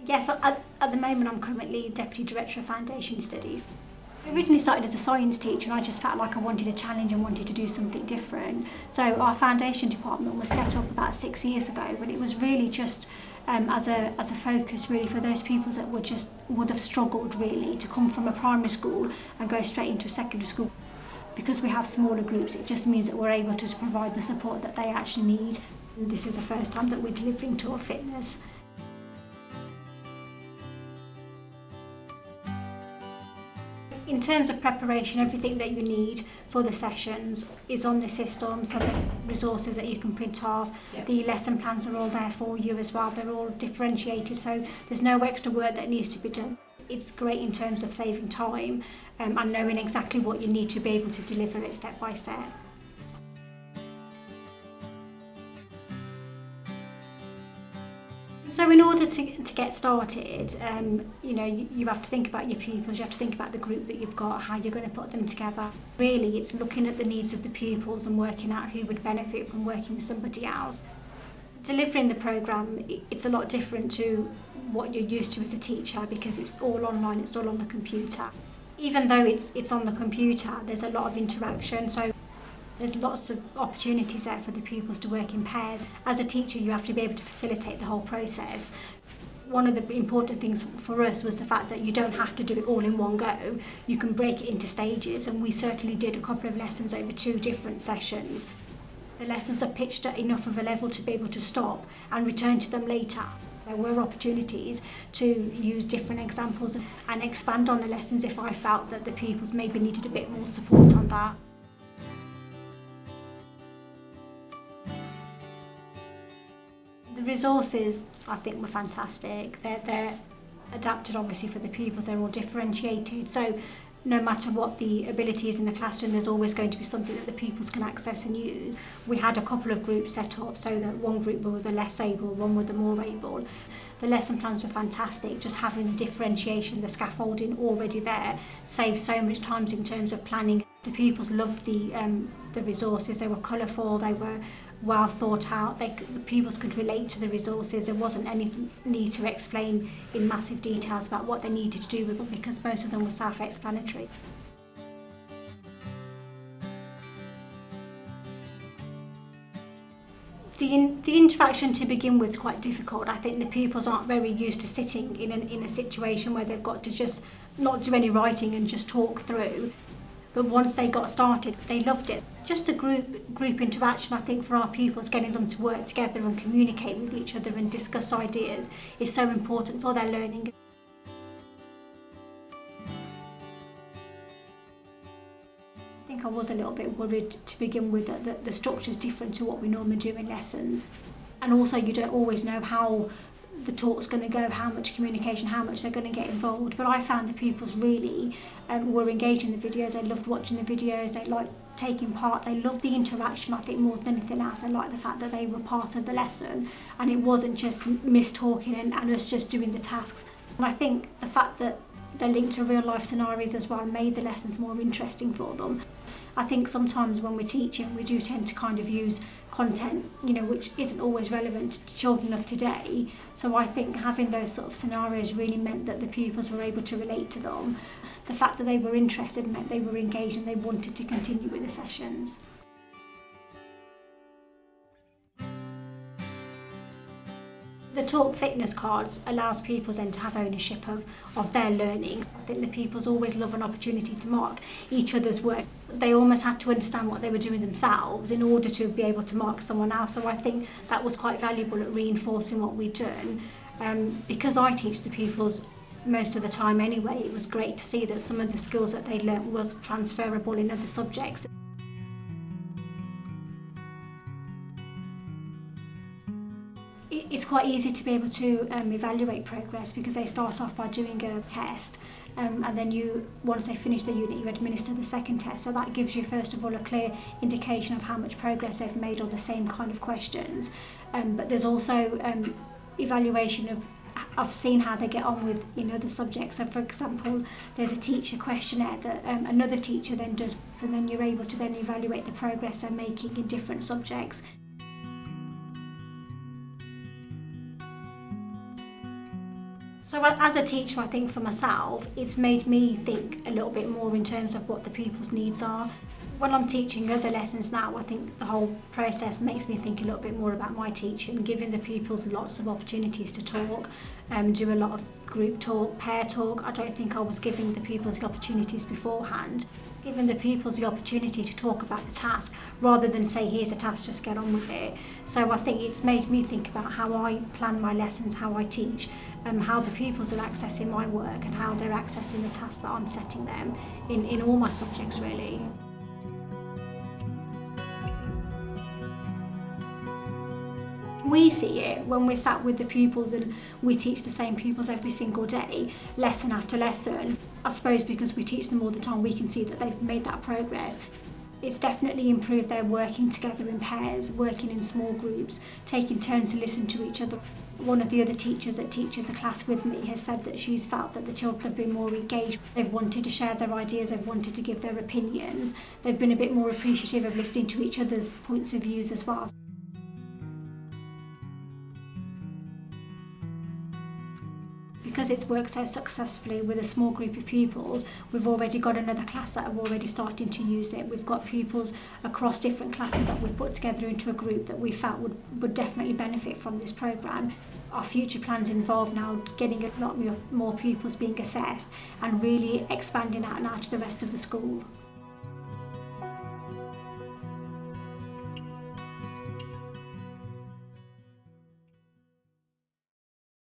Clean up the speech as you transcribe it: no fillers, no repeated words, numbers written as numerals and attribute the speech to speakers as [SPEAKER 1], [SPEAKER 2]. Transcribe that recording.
[SPEAKER 1] Yes, at the moment I'm currently Deputy Director of Foundation Studies. I originally started as a science teacher and I just felt like I wanted a challenge and wanted to do something different. So our foundation department was set up about 6 years ago, but it was really just as a focus really for those pupils that would have struggled really to come from a primary school and go straight into a secondary school. Because we have smaller groups, it just means that we're able to provide the support that they actually need. This is the first time that we're delivering Talk Fitness. In terms of preparation, everything that you need for the sessions is on the system, so there's resources that you can print off. Yep. The lesson plans are all there for you as well. They're all differentiated, so there's no extra work that needs to be done. It's great in terms of saving time and knowing exactly what you need to be able to deliver it step by step. So in order to get started, you have to think about your pupils, you have to think about the group that you've got, how you're going to put them together. Really, it's looking at the needs of the pupils and working out who would benefit from working with somebody else. Delivering the programme, it's a lot different to what you're used to as a teacher because it's all online, it's all on the computer. Even though it's on the computer, there's a lot of interaction. So there's lots of opportunities there for the pupils to work in pairs. As a teacher, you have to be able to facilitate the whole process. One of the important things for us was the fact that you don't have to do it all in one go. You can break it into stages, and we certainly did a couple of lessons over 2 different sessions. The lessons are pitched at enough of a level to be able to stop and return to them later. There were opportunities to use different examples and expand on the lessons if I felt that the pupils maybe needed a bit more support on that. The resources, I think, were fantastic. They're adapted obviously for the pupils, they're all differentiated. So no matter what the ability is in the classroom, there's always going to be something that the pupils can access and use. We had a couple of groups set up, so that one group were the less able, one were the more able. The lesson plans were fantastic. Just having the differentiation, the scaffolding already there saves so much time in terms of planning. The pupils loved the resources. They were colourful, they were well thought out. The pupils could relate to the resources. There wasn't any need to explain in massive details about what they needed to do with them because most of them were self-explanatory. The interaction to begin with is quite difficult. I think the pupils aren't very used to sitting in a situation where they've got to just not do any writing and just talk through. But once they got started, they loved it. Just a group interaction, I think, for our pupils, getting them to work together and communicate with each other and discuss ideas is so important for their learning. I think I was a little bit worried to begin with that the structure is different to what we normally do in lessons. And also you don't always know how the talk's going to go, how much communication, how much they're going to get involved. But I found the pupils really were engaged in the videos. They loved watching the videos, they liked taking part, they loved the interaction. I think more than anything else, they liked the fact that they were part of the lesson and it wasn't just Miss talking and us just doing the tasks. And I think the fact that they're linked to real life scenarios as well made the lessons more interesting for them. I think sometimes when we're teaching, we do tend to kind of use content, which isn't always relevant to children of today. So I think having those sort of scenarios really meant that the pupils were able to relate to them. The fact that they were interested meant they were engaged and they wanted to continue with the sessions. The Talk Fitness cards allows pupils then to have ownership of their learning. I think the pupils always love an opportunity to mark each other's work. They almost had to understand what they were doing themselves in order to be able to mark someone else. So I think that was quite valuable at reinforcing what we'd done. Because I teach the pupils most of the time anyway, it was great to see that some of the skills that they learnt was transferable in other subjects. It's quite easy to be able to evaluate progress because they start off by doing a test and then once they finish the unit, you administer the second test. So that gives you, first of all, a clear indication of how much progress they've made on the same kind of questions. But there's also evaluation of seeing how they get on with the subjects. So for example, there's a teacher questionnaire that another teacher then does, and then you're able to then evaluate the progress they're making in different subjects. So as a teacher, I think for myself, it's made me think a little bit more in terms of what the pupils' needs are. When I'm teaching other lessons now, I think the whole process makes me think a little bit more about my teaching, giving the pupils lots of opportunities to talk, do a lot of group talk, pair talk. I don't think I was giving the pupils the opportunities beforehand, giving the pupils the opportunity to talk about the task rather than say, here's a task, just get on with it. So I think it's made me think about how I plan my lessons, how I teach, how the pupils are accessing my work and how they're accessing the tasks that I'm setting them in all my subjects really. We see it when we're sat with the pupils and we teach the same pupils every single day, lesson after lesson. I suppose because we teach them all the time, we can see that they've made that progress. It's definitely improved their working together in pairs, working in small groups, taking turns to listen to each other. One of the other teachers that teaches a class with me has said that she's felt that the children have been more engaged. They've wanted to share their ideas, they've wanted to give their opinions. They've been a bit more appreciative of listening to each other's points of views as well. Because it's worked so successfully with a small group of pupils, we've already got another class that are already starting to use it. We've got pupils across different classes that we've put together into a group that we felt would definitely benefit from this programme. Our future plans involve now getting a lot more pupils being assessed and really expanding out now to the rest of the school.